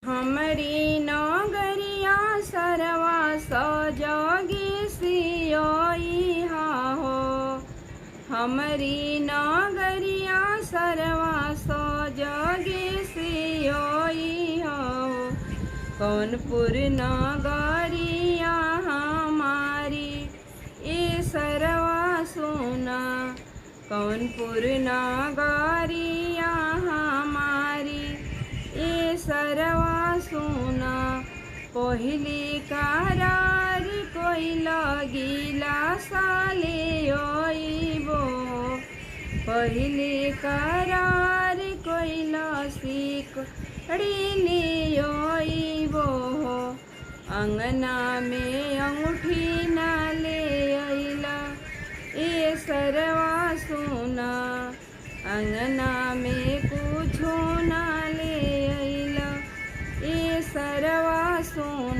हमरी नगरिया सरवा सजगे सियोइहा हो। हमरी नगरिया सरवा सजगे सियोइहा हो। कौनपुर नगरिया हमारी ए सरवा सोना। कौनपुर नगरिया हमारी ए सरवा सोना। पहली करार कोई लगिला साले ओइबो। पहली करार कोई लसिक ड़ीली ओइबो। अंगना में अंगूठी ना ले अइला ए सरवा सोना। अंगना में कुछो ना ले अइला ए सरवा